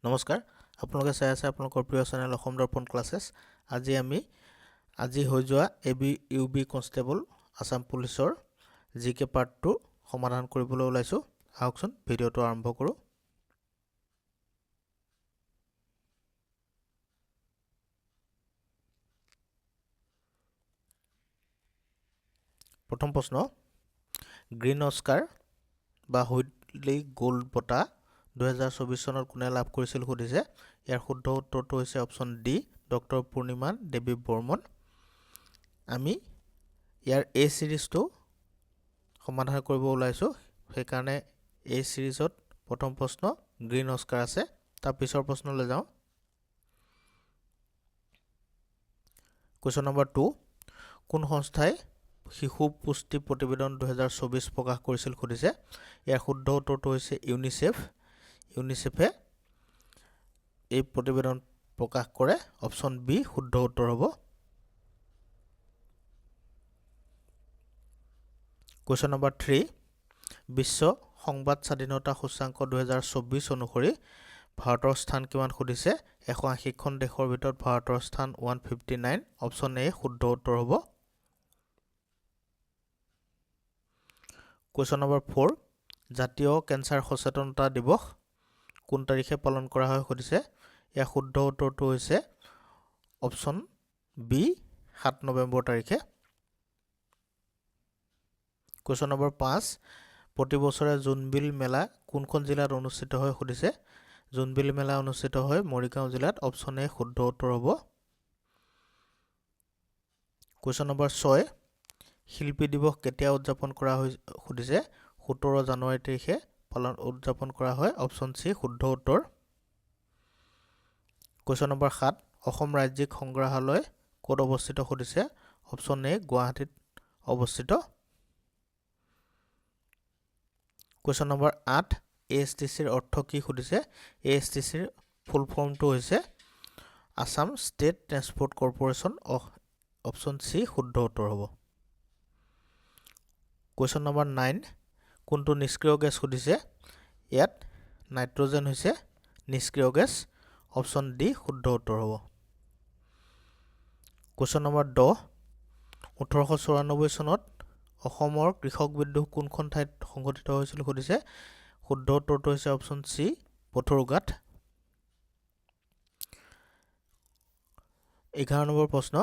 নমস্কাৰ, আপোনালোকে চাই আছে আপোনালোকৰ প্ৰিয় চেনেল অসম দৰ্পণ ক্লাছেছ। আজি হৈ যোৱা ABUB কনষ্টেবল আছাম পুলিচৰ GK পাৰ্ট 2 সমাধান কৰিবলৈ ওলাইছোঁ। আহকচোন ভিডিঅ'টো আৰম্ভ কৰোঁ। প্ৰথম প্ৰশ্ন, গ্ৰীণ অস্কাৰ বা হুইটলি গোল্ড বঁটা 2024 চনত কোনে লাভ কৰিছিল সুধিছে। ইয়াৰ শুদ্ধ উত্তৰটো হৈছে অপশ্যন ডি, ডক্টৰ পূৰ্ণিমা দেৱী বৰ্মন। আমি ইয়াৰ এই চিৰিজটো সমাধান কৰিব ওলাইছোঁ, সেইকাৰণে এই চিৰিজত প্ৰথম প্ৰশ্ন গ্ৰীণ অস্কাৰ আছে। তাৰ পিছৰ প্ৰশ্নলৈ যাওঁ। কুৱেশ্যন নম্বৰ 2, কোন সংস্থাই শিশু পুষ্টি প্ৰতিবেদন 2024 প্ৰকাশ কৰিছিল সুধিছে। ইয়াৰ শুদ্ধ উত্তৰটো হৈছে ইউনিচেফ। ইউনিচেফে এই প্ৰতিবেদন প্ৰকাশ কৰে। অপশ্যন বি শুদ্ধ উত্তৰ হ'ব। কুৱেশ্যন নম্বৰ 3, বিশ্ব সংবাদ স্বাধীনতা সূচাংক 2024 অনুসৰি ভাৰতৰ স্থান কিমান সুধিছে। 180খন দেশৰ ভিতৰত ভাৰতৰ স্থান 159। অপশ্যন এ শুদ্ধ উত্তৰ হ'ব। কুৱেশ্যন নম্বৰ 4, জাতীয় কেঞ্চাৰ সচেতনতা দিৱস কোন তাৰিখে পালন কৰা হয় সুধিছে। ইয়াৰ শুদ্ধ উত্তৰটো হৈছে অপশ্যন বি 7 নৱেম্বৰ তাৰিখে। কুৱেশ্যন নম্বৰ 5, প্ৰতি বছৰে জোনবিল মেলা কোনখন জিলাত অনুষ্ঠিত হয় সুধিছে। জোনবিল মেলা অনুষ্ঠিত হয় মৰিগাঁও জিলাত। অপশ্যন এ শুদ্ধ উত্তৰ হ'ব। কুৱেশ্যন নম্বৰ 6, শিল্পী দিৱস কেতিয়া উদযাপন কৰা হয় সুধিছে। 17 জানুৱাৰী তাৰিখে উদযাপন কৰা হয়। অপশ্যন চি শুদ্ধ উত্তৰ। কুৱেশ্যন নম্বৰ 7, অসম ৰাজ্যিক সংগ্ৰহালয় ক'ত অৱস্থিত সুধিছে। অপশ্যন এ গুৱাহাটীত অৱস্থিত। কুৱেশ্যন নম্বৰ 8, ASTCৰ অৰ্থ কি সুধিছে। ASTCৰ ফুল ফৰ্মটো হৈছে Assam state transport corporation. Option C শুদ্ধ উত্তৰ হ'ব। কুৱেশ্যন নম্বৰ 9, কোনটো নিষ্ক্ৰিয় গেছ সুধিছে। ইয়াত নাইট্ৰজেন হৈছে নিষ্ক্ৰিয় গেছ। অপশ্যন ডি শুদ্ধ উত্তৰ হ'ব। কুৱেশ্যন নম্বৰ 10, 1894 চনত অসমৰ কৃষক বিদ্ৰোহ কোনখন ঠাইত সংঘটিত হৈছিল সুধিছে। শুদ্ধ উত্তৰটো হৈছে অপশ্যন চি পথৰুঘাট। 11 নম্বৰ প্ৰশ্ন,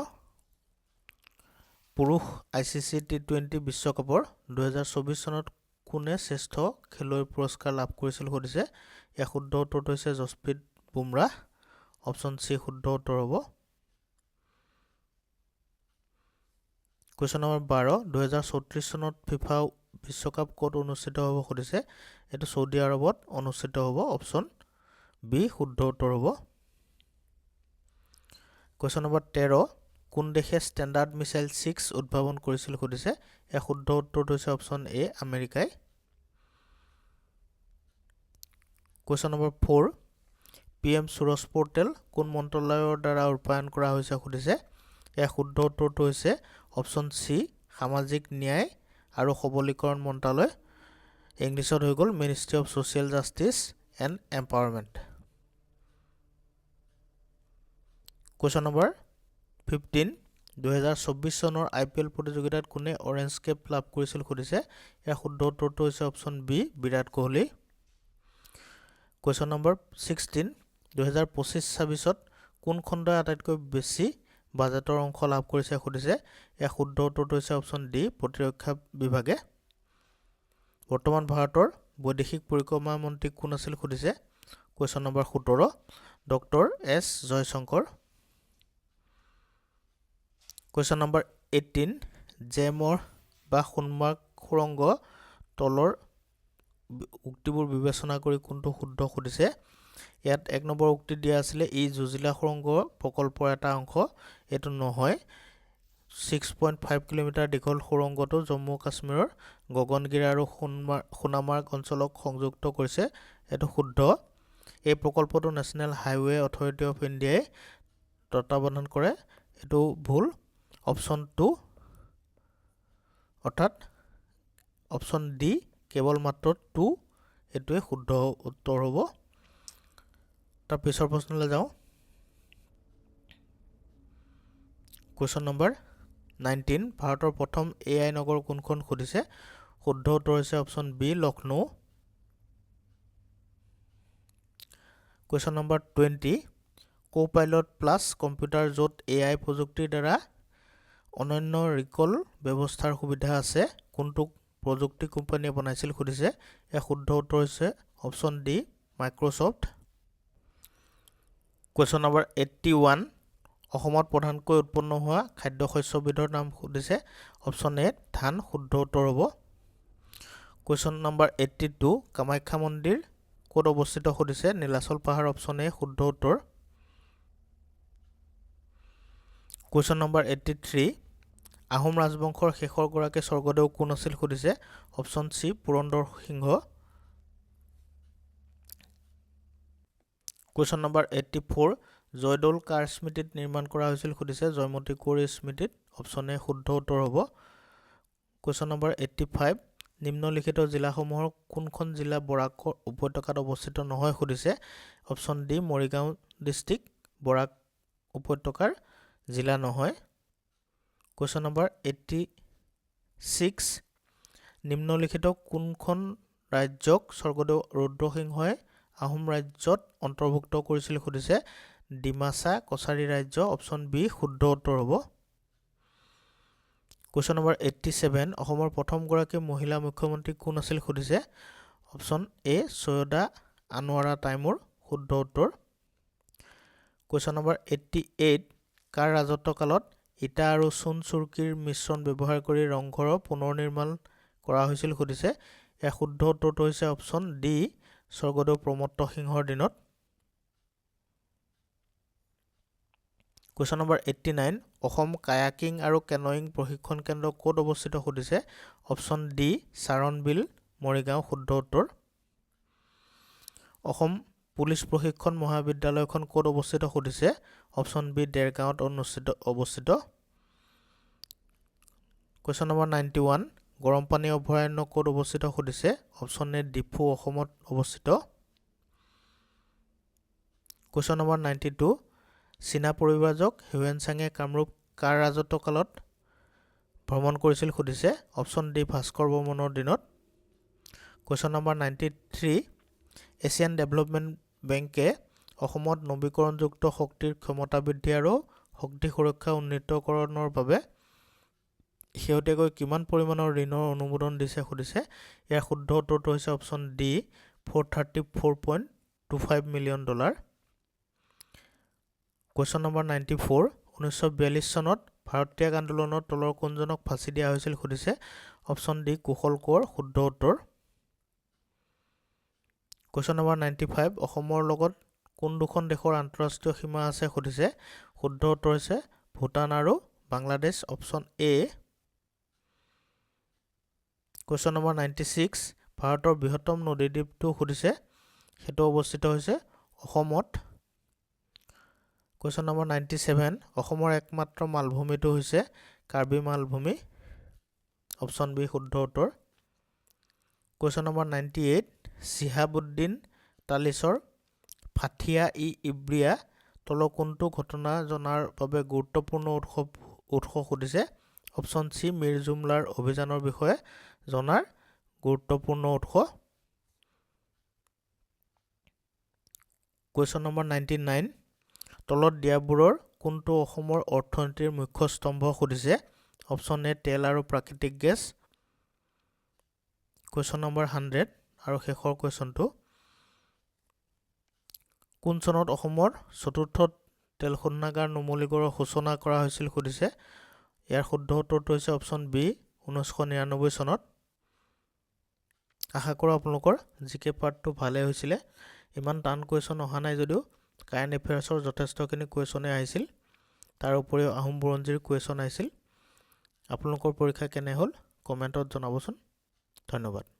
পুৰুষ ICC T20 বিশ্বকাপৰ 2024 চনত কোনে শ্ৰেষ্ঠ খেলুৱৈৰ পুৰস্কাৰ লাভ কৰিছিল সুধিছে। ইয়াৰ শুদ্ধ উত্তৰটো হৈছে যশপ্ৰীত বুমৰাহ। অপশ্যন চি শুদ্ধ উত্তৰ হ'ব। কুৱেশ্যন নম্বৰ 12, 2034 চনত ফিফা বিশ্বকাপ ক'ত অনুষ্ঠিত হ'ব সুধিছে। এইটো চৌদি আৰবত অনুষ্ঠিত হ'ব। অপশ্যন বি শুদ্ধ উত্তৰ হ'ব। কুৱেশ্যন নম্বৰ 13, কোন দেশে ষ্টেণ্ডাৰ্ড মিছাইল 6 উদ্ভাৱন কৰিছিল সুধিছে। ইয়াৰ শুদ্ধ উত্তৰটো হৈছে অপশ্যন এ আমেৰিকাই। Question number 4, PM Suraj portal কোন মন্ত্ৰালয়ৰ দ্বাৰা ৰূপায়ণ কৰা হৈছে সুধিছে। ইয়াৰ শুদ্ধ উত্তৰটো হৈছে অপশ্যন চি সামাজিক ন্যায় আৰু সবলীকৰণ মন্ত্ৰালয়। ইংলিছত হৈ গ'ল ministry of social justice and empowerment. Question number 15, 2024 চনৰ IPL প্ৰতিযোগিতাত কোনে অৰেঞ্জ কেপ লাভ কৰিছিল সুধিছে। ইয়াৰ শুদ্ধ উত্তৰটো হৈছে option B Virat Kohli. Question number 16, 2025-26ত কোন খণ্ডই আটাইতকৈ বেছি বাজেটৰ অংশ লাভ কৰিছে সুধিছে। ইয়াৰ শুদ্ধ উত্তৰটো হৈছে অপশ্যন ডি প্ৰতিৰক্ষা বিভাগে। বৰ্তমান ভাৰতৰ বৈদেশিক পৰিক্ৰমা মন্ত্ৰী কোন আছিল সুধিছে। Question number 17, doctor S Jaishankar. Question number 18, জেমৰ বা সোণমাৰ্গ সুৰংগ তলৰ উক্তিবোৰ বিবেচনা কৰি কোনটো শুদ্ধ সুধিছে। ইয়াত 1 নম্বৰ উক্তি দিয়া আছিলে ই জুজিলা সুৰংগ প্ৰকল্পৰ এটা অংশ। এইটো নহয়। 6.5 কিলোমিটাৰ দীঘল সুৰংগটো জম্মু কাশ্মীৰৰ গগনগিৰি আৰু সোণামাৰ্গ অঞ্চলক সংযুক্ত কৰিছে। এইটো শুদ্ধ। এই প্ৰকল্পটো নেশ্যনেল হাইৱে অথৰিটি অফ ইণ্ডিয়াই তত্বাৱধান কৰে। এইটো ভুল। অপশ্যন 2 অৰ্থাৎ অপশ্যন ডি কেৱল মাত্ৰ 2 এইটোৱে শুদ্ধ উত্তৰ হ'ব। তাৰ পিছৰ প্ৰশ্নলৈ যাওঁ। কুৱেশ্যন নম্বৰ 19 ভাৰতৰ প্ৰথম AI নগৰ কোনখন সুধিছে? শুদ্ধ উত্তৰ হৈছে option B Lucknow. Question number 20 Co-Pilot plus computer য'ত AI প্ৰযুক্তিৰ দ্বাৰা অনন্য ৰিকল ব্যৱস্থাৰ সুবিধা আছে কোনটো প্ৰযুক্তি কোম্পানীয়ে বনাইছিল সুধিছে? ইয়াৰ শুদ্ধ উত্তৰ হৈছে option D Microsoft. Question number 81 অসমত প্ৰধানকৈ উৎপন্ন হোৱা খাদ্য শস্যবিধৰ নাম সুধিছে? অপশ্যন এ ধান শুদ্ধ উত্তৰ হ'ব। কুৱেশ্যন নম্বৰ 82 কামাখ্যা মন্দিৰ ক'ত অৱস্থিত সুধিছে? নীলাচল পাহাৰ অপশ্যন এ শুদ্ধ উত্তৰ। কুৱেশ্যন নম্বৰ 83 আহোম ৰাজবংশৰ শেষৰ গৰাকী স্বৰ্গদেউ কোন আছিল সুধিছে? অপশ্যন চি পুৰন্দৰ সিংহ। কুৱেশ্যন নম্বৰ 84 জয়দৌল কাৰ স্মৃতিত নিৰ্মাণ কৰা হৈছিল সুধিছে? জয়মতী কোঁৱৰীৰ স্মৃতিত অপশ্যন এ শুদ্ধ উত্তৰ হ'ব। কুৱেশ্যন নম্বৰ 85 নিম্নলিখিত জিলাসমূহৰ কোনখন জিলা বৰাক উপত্যকাত অৱস্থিত নহয় সুধিছে? অপশ্যন ডি মৰিগাঁও ডিষ্ট্ৰিক্ট বৰাক উপত্যকাৰ জিলা নহয়। কুৱেশ্যন নম্বৰ 86 নিম্নলিখিত কোনখন ৰাজ্যক স্বৰ্গদেউ ৰুদ্ৰসিংহই আহোম ৰাজ্যত অন্তৰ্ভুক্ত কৰিছিল সুধিছে? ডিমাচা কছাৰী ৰাজ্য অপশ্যন বি শুদ্ধ উত্তৰ হ'ব। কুৱেশ্যন নম্বৰ 87 অসমৰ প্ৰথমগৰাকী মহিলা মুখ্যমন্ত্ৰী কোন আছিল সুধিছে? Option A Syeda Anowara Timur শুদ্ধ উত্তৰ। কুৱেশ্যন নম্বৰ 88 কাৰ ৰাজত্ব কালত ইটা আৰু চূণ চুৰকিৰ মিশ্ৰণ ব্যৱহাৰ কৰি ৰংঘৰৰ পুনৰ নিৰ্মাণ কৰা হৈছিল সুধিছে? ইয়াৰ শুদ্ধ উত্তৰটো হৈছে অপশ্যন ডি স্বৰ্গদেউ প্ৰমত্ত সিংহৰ দিনত। কুৱেশ্যন নম্বৰ 89 অসম কায়াকিং আৰু কেনয়িং প্ৰশিক্ষণ কেন্দ্ৰ ক'ত অৱস্থিত সুধিছে? অপশ্যন ডি চাৰণবিল মৰিগাঁও শুদ্ধ উত্তৰ। অসম পুলিচ প্ৰশিক্ষণ মহাবিদ্যালয়খন ক'ত অৱস্থিত সুধিছে? অপশ্যন বি দেৰগাঁৱত অৱস্থিত। কুৱেশ্যন নম্বৰ 91 গৰমপানী অভয়াৰণ্য ক'ত অৱস্থিত সুধিছে? অপশ্যন এ ডিফু অসমত অৱস্থিত। কুৱেশ্যন নম্বৰ 92 চীনা পৰিব্ৰাজক হিউৱেন-চাঙে কামৰূপ কাৰ ৰাজত্ব কালত ভ্ৰমণ কৰিছিল সুধিছে? অপশ্যন ডি ভাস্কৰ বৰ্মনৰ দিনত। কুৱেশ্যন নম্বৰ 93 এছিয়ান ডেভেলপমেণ্ট বেংকে অসমত নৱীকৰণযুক্ত শক্তিৰ ক্ষমতা বৃদ্ধি আৰু শক্তি সুৰক্ষা উন্নীতকৰণৰ বাবে শেহতীয়াকৈ কিমান পৰিমাণৰ ঋণৰ অনুমোদন দিছে সুধিছে? ইয়াৰ শুদ্ধ উত্তৰটো হৈছে option D $434.25 million. Question number 94 1942 চনত ভাৰত ত্যাগ আন্দোলনৰ তলৰ কোনজনক ফাঁচি দিয়া হৈছিল সুধিছে? অপশ্যন ডি কুশল কোঁৱৰ শুদ্ধ উত্তৰ। কুৱেশ্যন নম্বৰ 95 অসমৰ লগত কোন দুখন দেশৰ আন্তঃৰাষ্ট্ৰীয় সীমা আছে সুধিছে? শুদ্ধ উত্তৰ হৈছে ভূটান আৰু Bangladesh option A. Question number 96 ভাৰতৰ বৃহত্তম নদীদ্বীপটো সুধিছে? সেইটো অৱস্থিত হৈছে অসমত। কুৱেশ্যন নম্বৰ 97 অসমৰ একমাত্ৰ মালভূমিটো হৈছে কাৰ্বি মালভূমি অপশ্যন বি শুদ্ধ উত্তৰ। কুৱেশ্যন নম্বৰ 98 চিহাবুদ্দিন তালিছৰ ফাথিয়া ই ইব্ৰিয়া তলৰ কোনটো ঘটনা জনাৰ বাবে গুৰুত্বপূৰ্ণ উৎস সুধিছে? অপশ্যন চি মিৰ জুমলাৰ অভিযানৰ বিষয়ে জনাৰ গুৰুত্বপূৰ্ণ উৎস। কুৱেশ্যন নম্বৰ 99 তলত দিয়াবোৰৰ কোনটো অসমৰ অৰ্থনীতিৰ মুখ্য স্তম্ভ সুধিছে? অপশ্যন এ তেল আৰু প্ৰাকৃতিক গেছ। কুৱেশ্যন নম্বৰ 100 আৰু শেষৰ কুৱেশ্যনটো কোন চনত অসমৰ চতুৰ্থ তেল শোধনাগাৰ নুমলীগড়ৰ সূচনা কৰা হৈছিল সুধিছে? ইয়াৰ শুদ্ধ উত্তৰটো হৈছে অপশ্যন বি 1999 চনত। আশা কৰোঁ আপোনালোকৰ জিকে পাৰ্টটো ভালেই হৈছিলে। ইমান টান কুৱেশ্যন অহা নাই যদিও কাৰেণ্ট এফেয়াৰ্ছৰ যথেষ্টখিনি কুৱেশ্যনে আহিছিল। তাৰ উপৰিও আহোম বুৰঞ্জীৰ কুৱেশ্যন আহিছিল। আপোনালোকৰ পৰীক্ষা কেনে হ'ল কমেণ্টত জনাবচোন। ধন্যবাদ।